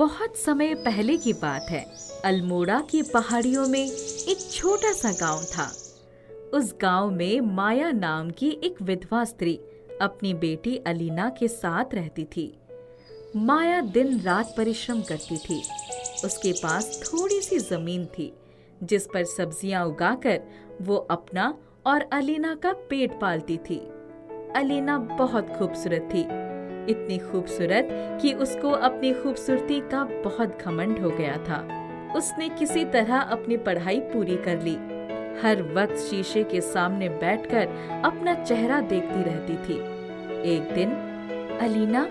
बहुत समय पहले की बात है। अल्मोड़ा की पहाड़ियों में एक छोटा सा गांव था। उस गांव में माया नाम की एक विधवा स्त्री अपनी बेटी अलीना के साथ रहती थी। माया दिन रात परिश्रम करती थी। उसके पास थोड़ी सी जमीन थी जिस पर सब्जियां उगाकर वो अपना और अलीना का पेट पालती थी। अलीना बहुत खूबसूरत थी, इतनी खूबसूरत कि उसको अपनी खूबसूरती का बहुत घमंड हो गया था। उसने किसी तरह अपनी पढ़ाई पूरी कर ली। हर वक्त शीशे के सामने बैठकर अपना चेहरा देखती रहती थी। एक दिन, अलीना,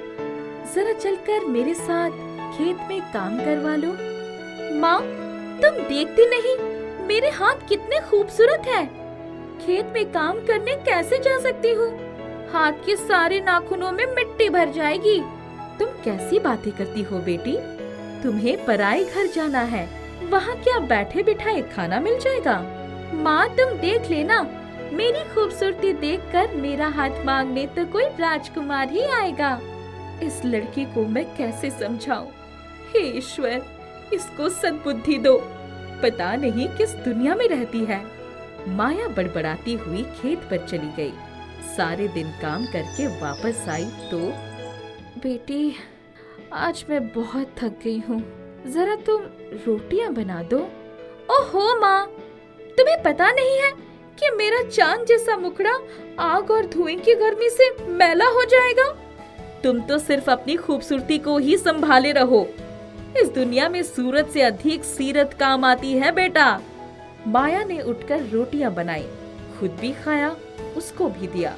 जरा चलकर मेरे साथ खेत में काम करवा लो। माँ, तुम देखती नहीं मेरे हाथ कितने खूबसूरत हैं। खेत में काम करने कैसे जा सकती हूँ? हाथ के सारे नाखूनों में मिट्टी भर जाएगी। तुम कैसी बातें करती हो बेटी? तुम्हें पराए घर जाना है, वहाँ क्या बैठे बिठाए खाना मिल जाएगा? माँ, तुम देख लेना, मेरी खूबसूरती देखकर मेरा हाथ मांगने तो कोई राजकुमार ही आएगा। इस लड़की को मैं कैसे समझाऊं? हे ईश्वर, इसको सद्बुद्धि दो। पता नहीं किस दुनिया में रहती है। माया बड़बड़ाती हुई खेत पर चली गई। सारे दिन काम करके वापस आई तो, बेटी, आज मैं बहुत थक गई हूँ, जरा तुम रोटियां बना दो। ओहो माँ, तुम्हें पता नहीं है कि मेरा चांद जैसा मुखड़ा आग और धुएं की गर्मी से मैला हो जाएगा? तुम तो सिर्फ अपनी खूबसूरती को ही संभाले रहो। इस दुनिया में सूरत से अधिक सीरत काम आती है बेटा। माया ने उठकर रोटियां बनाई, खुद भी खाया, उसको भी दिया।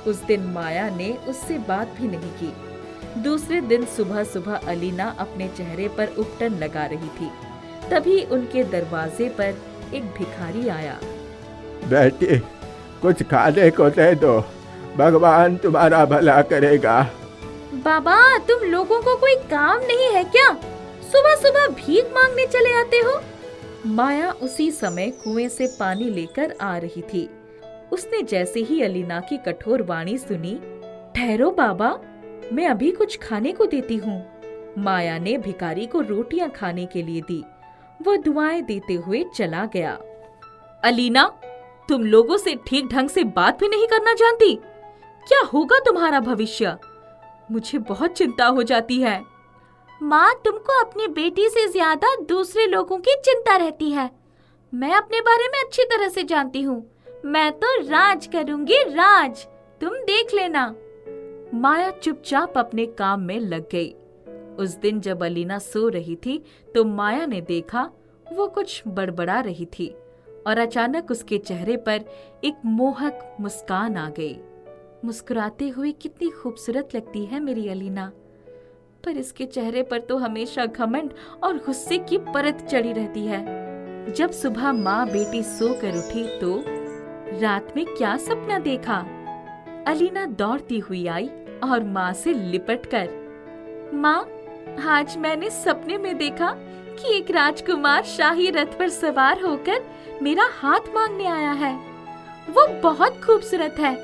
उस दिन माया ने उससे बात भी नहीं की। दूसरे दिन सुबह सुबह अलीना अपने चेहरे पर उपटन लगा रही थी। तभी उनके दरवाजे पर एक भिखारी आया। बेटी, कुछ खाने को दे दो, भगवान तुम्हारा भला करेगा। बाबा, तुम लोगों को कोई काम नहीं है क्या? सुबह सुबह भीख मांगने चले आते हो। माया उसी समय कुएं से पानी लेकर आ रही थी। उसने जैसे ही अलीना की कठोर वाणी सुनी, ठहरो बाबा, मैं अभी कुछ खाने को देती हूँ। माया ने भिखारी को रोटियां खाने के लिए दी। वह दुआएं देते हुए चला गया। अलीना, तुम लोगों से ठीक ढंग से बात भी नहीं करना जानती। क्या होगा तुम्हारा भविष्य? मुझे बहुत चिंता हो जाती है। माँ, तुमको अपनी बेटी से ज्यादा दूसरे लोगों की चिंता रहती है। मैं अपने बारे में अच्छी तरह से जानती हूँ। मैं तो राज करूंगी, राज, तुम देख लेना। माया चुपचाप अपने काम में लग गई। उस दिन जब अलीना सो रही थी तो माया ने देखा वो कुछ बड़बड़ा रही थी और अचानक उसके चेहरे पर एक मोहक मुस्कान आ गई। मुस्कुराते हुए कितनी खूबसूरत लगती है मेरी अलीना, पर इसके चेहरे पर तो हमेशा घमंड और गुस्से की परत चढ़ी रहती है। जब सुबह माँ बेटी सोकर उठी तो रात में क्या सपना देखा? अलीना दौड़ती हुई आई और माँ से लिपटकर, माँ, आज मैंने सपने में देखा कि एक राजकुमार शाही रथ पर सवार होकर मेरा हाथ मांगने आया है। वो बहुत खूबसूरत है।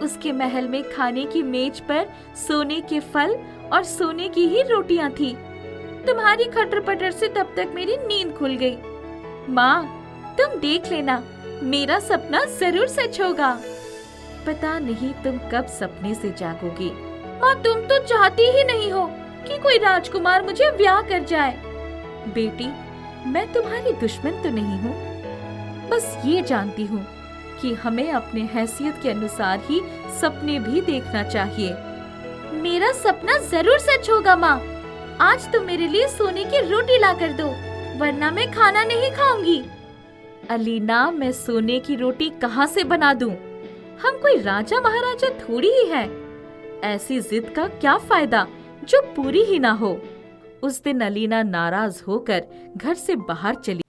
उसके महल में खाने की मेज पर सोने के फल और सोने की ही रोटियां थी। तुम्हारी खटर पटर से तब तक मेरी नींद खुल गई। माँ, तुम देख लेना, मेरा सपना जरूर सच होगा। पता नहीं तुम कब सपने से जागोगी। माँ, तुम तो चाहती ही नहीं हो कि कोई राजकुमार मुझे ब्याह कर जाए। बेटी, मैं तुम्हारी दुश्मन तो नहीं हूँ, बस ये जानती हूँ कि हमें अपने हैसियत के अनुसार ही सपने भी देखना चाहिए। मेरा सपना जरूर सच होगा माँ। आज तुम मेरे लिए सोने की रोटी ला कर दो, वरना मैं खाना नहीं खाऊंगी। अलीना, मैं सोने की रोटी कहाँ से बना दूं? हम कोई राजा महाराजा थोड़ी ही है। ऐसी जिद का क्या फायदा जो पूरी ही ना हो। उस दिन अलीना नाराज होकर घर से बाहर चली।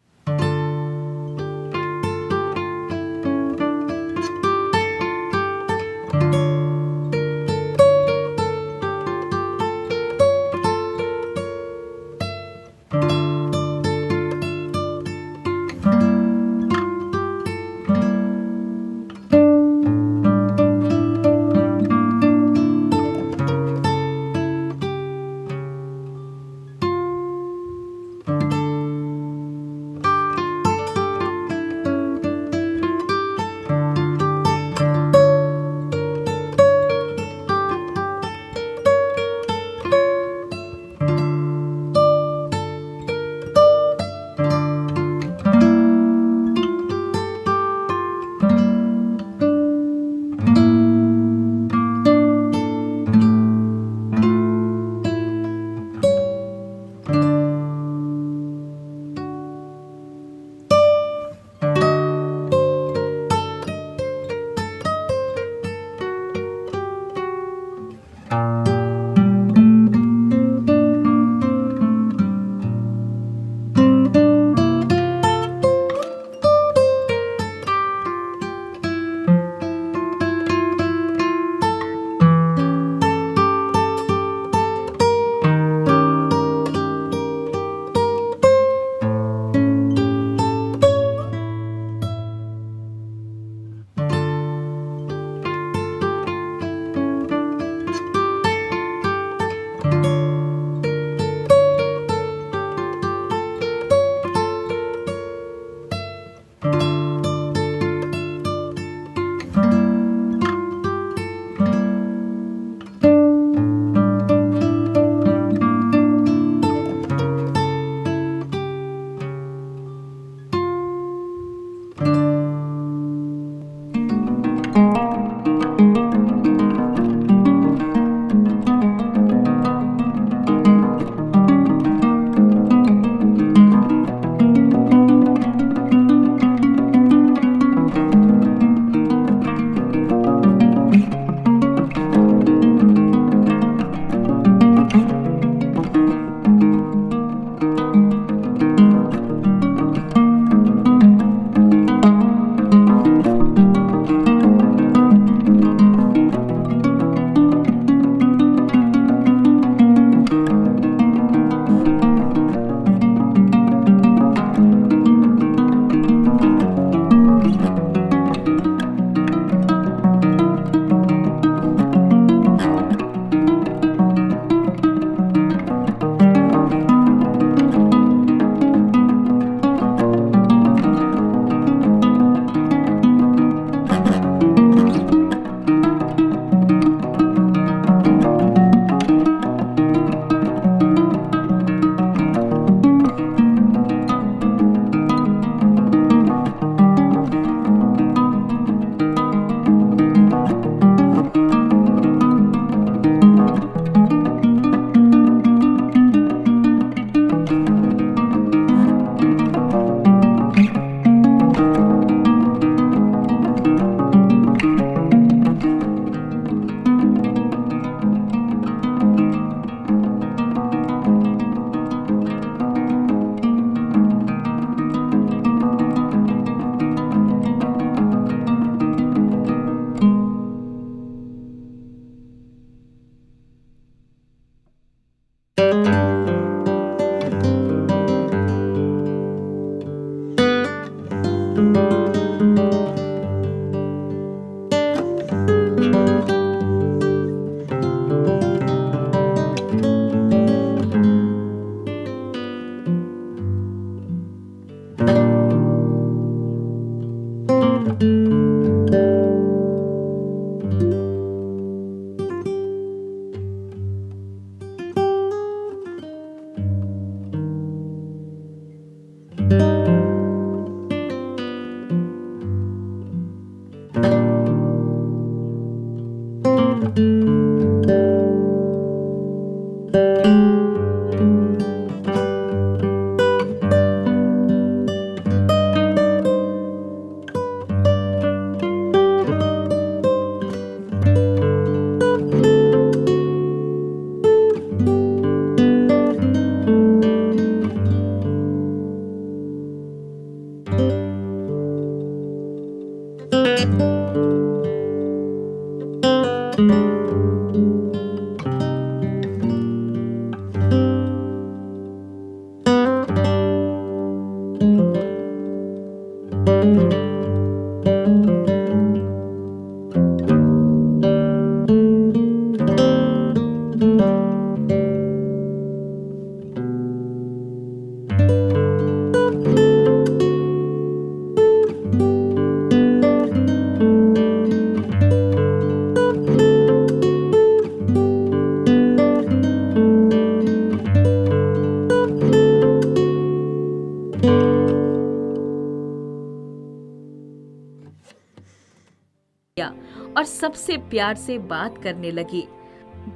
और सबसे प्यार से बात करने लगी।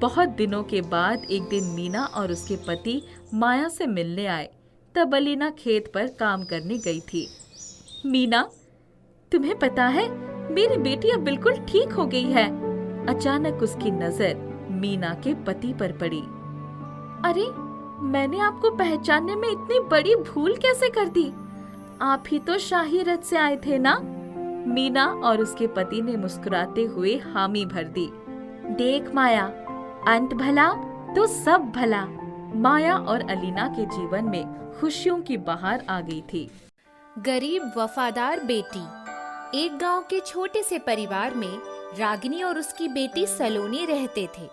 बहुत दिनों के बाद एक दिन मीना और उसके पति माया से मिलने आए। तब अलीना खेत पर काम करने गई थी। मीना, तुम्हें पता है मेरी बेटी अब बिल्कुल ठीक हो गई है। अचानक उसकी नजर मीना के पति पर पड़ी। अरे, मैंने आपको पहचानने में इतनी बड़ी भूल कैसे कर दी? आप ही तो शाही रथ से आए थे ना? मीना और उसके पति ने मुस्कुराते हुए हामी भर दी। देख माया, अंत भला तो सब भला। माया और अलीना के जीवन में खुशियों की बहार आ गई थी। गरीब वफादार बेटी। एक गांव के छोटे से परिवार में रागिनी और उसकी बेटी सलोनी रहते थे।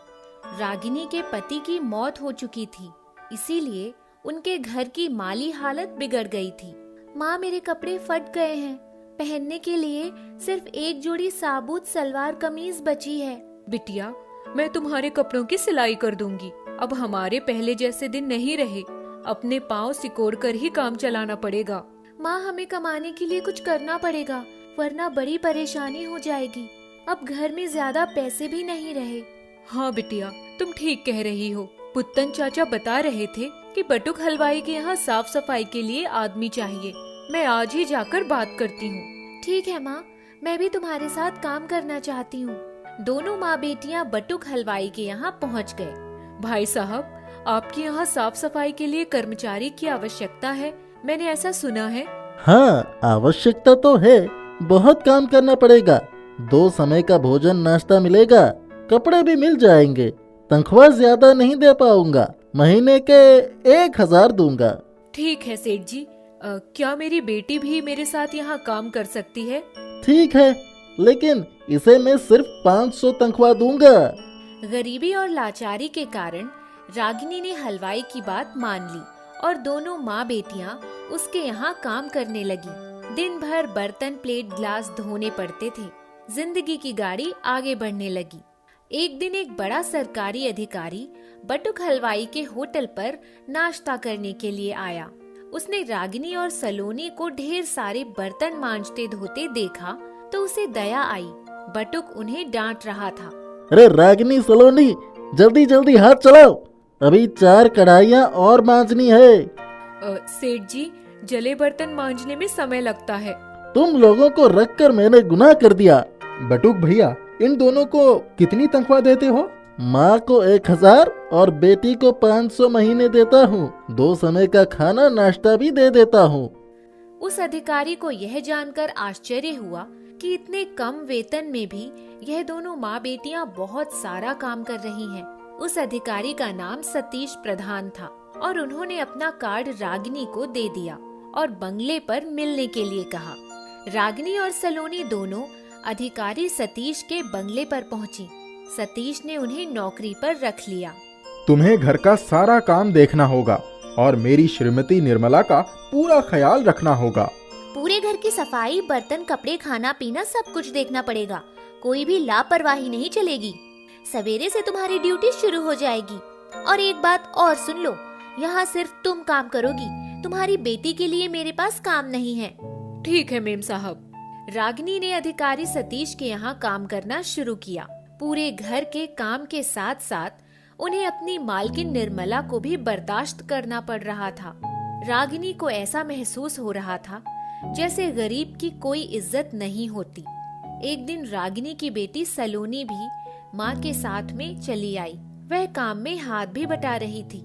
रागिनी के पति की मौत हो चुकी थी, इसीलिए उनके घर की माली हालत बिगड़ गई थी। माँ, मेरे कपड़े फट गए हैं। पहनने के लिए सिर्फ एक जोड़ी साबुत सलवार कमीज बची है। बिटिया, मैं तुम्हारे कपड़ों की सिलाई कर दूंगी। अब हमारे पहले जैसे दिन नहीं रहे। अपने पाँव सिकोड़ कर ही काम चलाना पड़ेगा। माँ, हमें कमाने के लिए कुछ करना पड़ेगा, वरना बड़ी परेशानी हो जाएगी। अब घर में ज्यादा पैसे भी नहीं रहे। हाँ बिटिया, तुम ठीक कह रही हो। पुत्तन चाचा बता रहे थे कि बटुक हलवाई के यहाँ साफ सफाई के लिए आदमी चाहिए। मैं आज ही जाकर बात करती हूँ। ठीक है माँ, मैं भी तुम्हारे साथ काम करना चाहती हूँ। दोनों माँ बेटियाँ बटुक हलवाई के यहाँ पहुँच गए। भाई साहब, आपके यहाँ साफ सफाई के लिए कर्मचारी की आवश्यकता है, मैंने ऐसा सुना है। हाँ, आवश्यकता तो है। बहुत काम करना पड़ेगा। 2 समय का भोजन नाश्ता मिलेगा, कपड़े भी मिल जाएंगे। तनख्वाह ज्यादा नहीं दे पाऊंगा, महीने के 1000 दूंगा। ठीक है सेठ जी, क्या मेरी बेटी भी मेरे साथ यहाँ काम कर सकती है? ठीक है, लेकिन इसे मैं सिर्फ 500 तनख्वाह दूंगा। गरीबी और लाचारी के कारण रागिनी ने हलवाई की बात मान ली और दोनों माँ बेटियाँ उसके यहाँ काम करने लगी। दिन भर बर्तन, प्लेट, ग्लास धोने पड़ते थे। जिंदगी की गाड़ी आगे बढ़ने लगी। एक दिन एक बड़ा सरकारी अधिकारी बटुक हलवाई के होटल पर नाश्ता करने के लिए आया। उसने रागिनी और सलोनी को ढेर सारे बर्तन मांजते धोते देखा तो उसे दया आई। बटुक उन्हें डांट रहा था। अरे रागिनी, सलोनी, जल्दी जल्दी हाथ चलाओ, अभी 4 कढ़ाइयाँ और मांजनी है। सेठ जी, जले बर्तन मांजने में समय लगता है। तुम लोगों को रख कर मैंने गुनाह कर दिया। बटुक भैया, इन दोनों को कितनी तनख्वाह देते हो? माँ को 1000 और बेटी को 500 महीने देता हूँ। 2 समय का खाना नाश्ता भी दे देता हूँ। उस अधिकारी को यह जानकर आश्चर्य हुआ कि इतने कम वेतन में भी यह दोनों माँ बेटियाँ बहुत सारा काम कर रही हैं। उस अधिकारी का नाम सतीश प्रधान था और उन्होंने अपना कार्ड रागिनी को दे दिया और बंगले पर मिलने के लिए कहा। रागिनी और सलोनी दोनों अधिकारी सतीश के बंगले पर पहुंची। सतीश ने उन्हें नौकरी पर रख लिया। तुम्हें घर का सारा काम देखना होगा और मेरी श्रीमती निर्मला का पूरा ख्याल रखना होगा। पूरे घर की सफाई, बर्तन, कपड़े, खाना पीना सब कुछ देखना पड़ेगा। कोई भी लापरवाही नहीं चलेगी। सवेरे से तुम्हारी ड्यूटी शुरू हो जाएगी। और एक बात और सुन लो, यहाँ सिर्फ तुम काम करोगी, तुम्हारी बेटी के लिए मेरे पास काम नहीं है। ठीक है मेम साहब। रागिनी ने अधिकारी सतीश के यहाँ काम करना शुरू किया। पूरे घर के काम के साथ साथ उन्हें अपनी मालकिन निर्मला को भी बर्दाश्त करना पड़ रहा था। रागिनी को ऐसा महसूस हो रहा था जैसे गरीब की कोई इज्जत नहीं होती। एक दिन रागिनी की बेटी सलोनी भी माँ के साथ में चली आई। वह काम में हाथ भी बटा रही थी।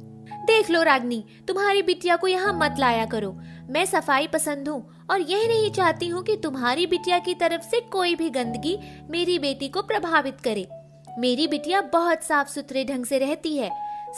देख लो रागिनी, तुम्हारी बिटिया को यहाँ मत लाया करो। मैं सफाई पसंद हूँ और यह नहीं चाहती हूँ कि तुम्हारी बिटिया की तरफ से कोई भी गंदगी मेरी बेटी को प्रभावित करे। मेरी बिटिया बहुत साफ सुथरे ढंग से रहती है।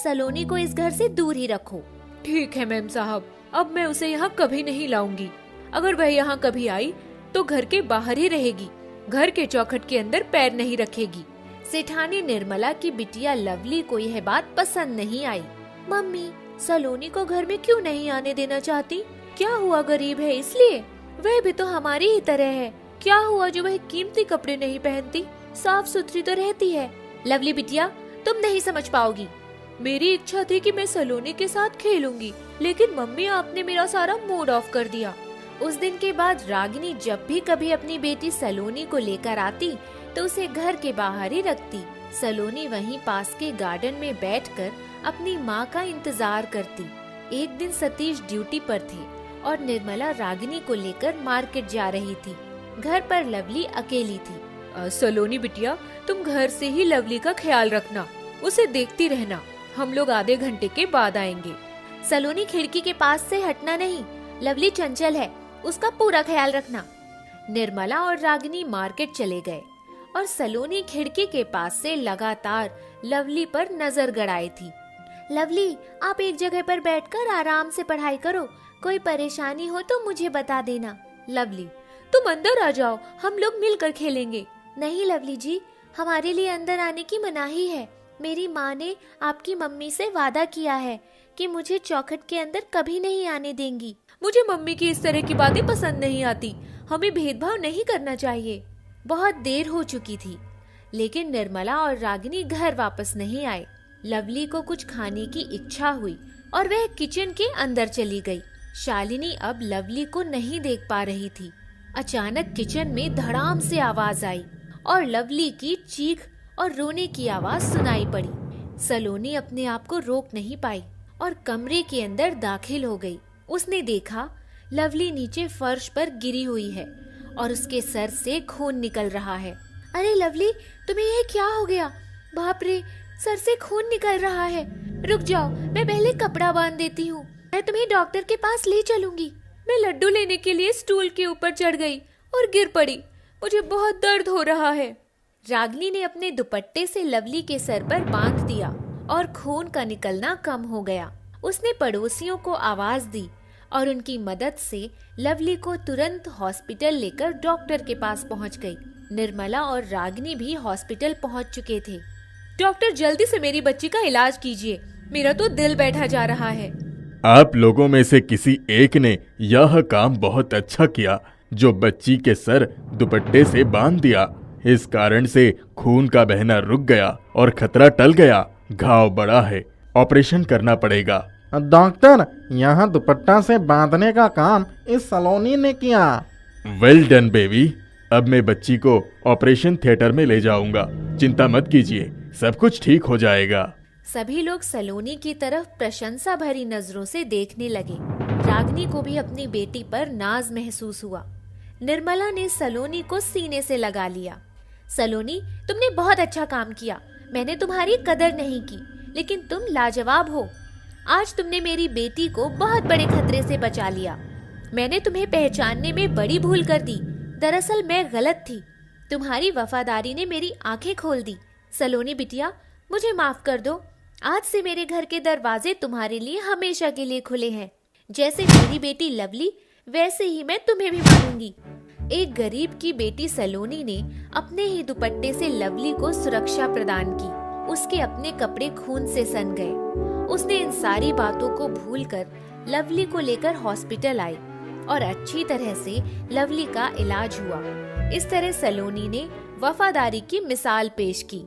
सलोनी को इस घर से दूर ही रखो। ठीक है मेम साहब, अब मैं उसे यहाँ कभी नहीं लाऊंगी। अगर वह यहाँ कभी आई तो घर के बाहर ही रहेगी, घर के चौखट के अंदर पैर नहीं रखेगी। सेठानी निर्मला की बिटिया लवली को यह बात पसंद नहीं आई। मम्मी, सलोनी को घर में क्यों नहीं आने देना चाहती? क्या हुआ, गरीब है इसलिए? वह भी तो हमारी ही तरह है। क्या हुआ जो वह कीमती कपड़े नहीं पहनती, साफ सुथरी तो रहती है। लवली बिटिया, तुम नहीं समझ पाओगी। मेरी इच्छा थी कि मैं सलोनी के साथ खेलूंगी, लेकिन मम्मी आपने मेरा सारा मूड ऑफ कर दिया। उस दिन के बाद रागिनी जब भी कभी अपनी बेटी सलोनी को लेकर आती तो उसे घर के बाहर ही रखती। सलोनी वहीं पास के गार्डन में बैठकर अपनी माँ का इंतजार करती। एक दिन सतीश ड्यूटी पर थे और निर्मला रागिनी को लेकर मार्केट जा रही थी। घर पर लवली अकेली थी। सलोनी बिटिया, तुम घर से ही लवली का ख्याल रखना, उसे देखती रहना। हम लोग आधे घंटे के बाद आएंगे। सलोनी खिड़की के पास से हटना नहीं, लवली चंचल है, उसका पूरा ख्याल रखना। निर्मला और रागिनी मार्केट चले गए और सलोनी खिड़की के पास से लगातार लवली पर नजर गड़ाई थी। लवली, आप एक जगह पर बैठकर आराम से पढ़ाई करो, कोई परेशानी हो तो मुझे बता देना। लवली, तुम अंदर आ जाओ, हम लोग मिलकर खेलेंगे। नहीं लवली जी, हमारे लिए अंदर आने की मनाही है। मेरी माँ ने आपकी मम्मी से वादा किया है कि मुझे चौखट के अंदर कभी नहीं आने देंगी। मुझे मम्मी की इस तरह की बातें पसंद नहीं आती। हमें भेदभाव नहीं करना चाहिए। बहुत देर हो चुकी थी, लेकिन निर्मला और रागिनी घर वापस नहीं आए। लवली को कुछ खाने की इच्छा हुई और वह किचन के अंदर चली गई। शालिनी अब लवली को नहीं देख पा रही थी। अचानक किचन में धड़ाम से आवाज आई और लवली की चीख और रोने की आवाज सुनाई पड़ी। सलोनी अपने आप को रोक नहीं पाई और कमरे के अंदर दाखिल हो गई। उसने देखा लवली नीचे फर्श पर गिरी हुई है और उसके सर से खून निकल रहा है। अरे लवली, तुम्हें यह क्या हो गया? बाप रे, सर से खून निकल रहा है। रुक जाओ, मैं पहले कपड़ा बांध देती हूँ। मैं तुम्हें डॉक्टर के पास ले चलूंगी। मैं लड्डू लेने के लिए स्टूल के ऊपर चढ़ गई और गिर पड़ी। मुझे बहुत दर्द हो रहा है। रागिनी ने अपने दुपट्टे से लवली के सर पर बांध दिया और खून का निकलना कम हो गया। उसने पड़ोसियों को आवाज दी और उनकी मदद से लवली को तुरंत हॉस्पिटल लेकर डॉक्टर के पास पहुंच गई। निर्मला और रागिनी भी हॉस्पिटल पहुंच चुके थे। डॉक्टर, जल्दी से मेरी बच्ची का इलाज कीजिए, मेरा तो दिल बैठा जा रहा है। आप लोगों में से किसी एक ने यह काम बहुत अच्छा किया जो बच्ची के सर दुपट्टे से बांध दिया। इस कारण से खून का बहना रुक गया और खतरा टल गया। घाव बड़ा है, ऑपरेशन करना पड़ेगा। डॉक्टर, यहाँ दुपट्टा से बांधने का काम इस सलोनी ने किया। Well done baby. अब मैं बच्ची को ऑपरेशन थिएटर में ले जाऊंगा। चिंता मत कीजिए, सब कुछ ठीक हो जाएगा। सभी लोग सलोनी की तरफ प्रशंसा भरी नजरों से देखने लगे। रागिनी को भी अपनी बेटी पर नाज महसूस हुआ। निर्मला ने सलोनी को सीने से लगा लिया। सलोनी, तुमने बहुत अच्छा काम किया। मैंने तुम्हारी कदर नहीं की, लेकिन तुम लाजवाब हो। आज तुमने मेरी बेटी को बहुत बड़े खतरे से बचा लिया। मैंने तुम्हें पहचानने में बड़ी भूल कर दी। दरअसल मैं गलत थी। तुम्हारी वफादारी ने मेरी आंखें खोल दी। सलोनी बिटिया, मुझे माफ कर दो। आज से मेरे घर के दरवाजे तुम्हारे लिए हमेशा के लिए खुले हैं। जैसे मेरी बेटी लवली, वैसे ही मैं तुम्हें भी मानूंगी। एक गरीब की बेटी सलोनी ने अपने ही दुपट्टे से लवली को सुरक्षा प्रदान की। उसके अपने कपड़े खून से सन गए। उसने इन सारी बातों को भूलकर लवली को लेकर हॉस्पिटल आई और अच्छी तरह से लवली का इलाज हुआ। इस तरह सलोनी ने वफादारी की मिसाल पेश की।